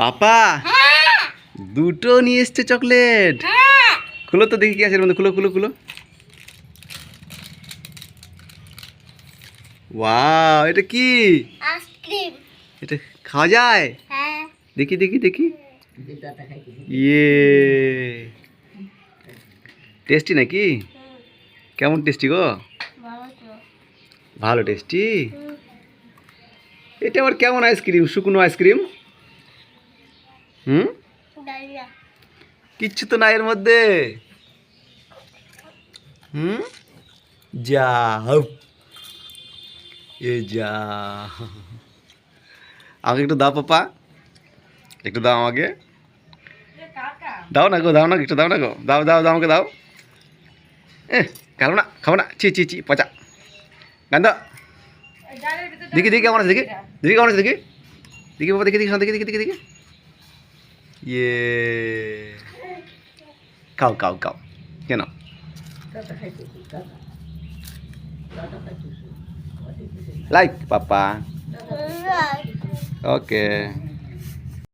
পাপা দুটো নিয়ে এসছে চকলেট। খুলো তো দেখি কি আছে এর মধ্যে। খুলো খুলো খুলো। ওয়াও, এটা কি? আইসক্রিম। এটা খাওয়া যায়? হ্যাঁ। দেখি দেখি দেখি। ইয়ে, টেস্টি নাকি? কেমন টেস্টি গো? ভালো তো। ভালো টেস্টি। এটা আবার কেমন আইসক্রিম? শুকনো আইসক্রিম? ডালিয়া। কিচ্ছু তো না এর মধ্যে। যা হাপ। এ যা, আমাকে একটু দাও পাপা, একটু দাও আমাকে। দাও না গো, দাও না, একটু দাও না গো, দাও দাও দাও আমাকে দাও। খাবো না, খাবো না, ছি ছি ছি, পচা গান্ধ। দেখি দেখি কেমন আছে, দেখি দেখি কেমন আছে, দেখি দেখি বাবা, দেখি দেখি দেখি দেখি দেখি দেখি। ইয়ে, খাও খাও খাও, কেন? লাইক পাপা। ওকে।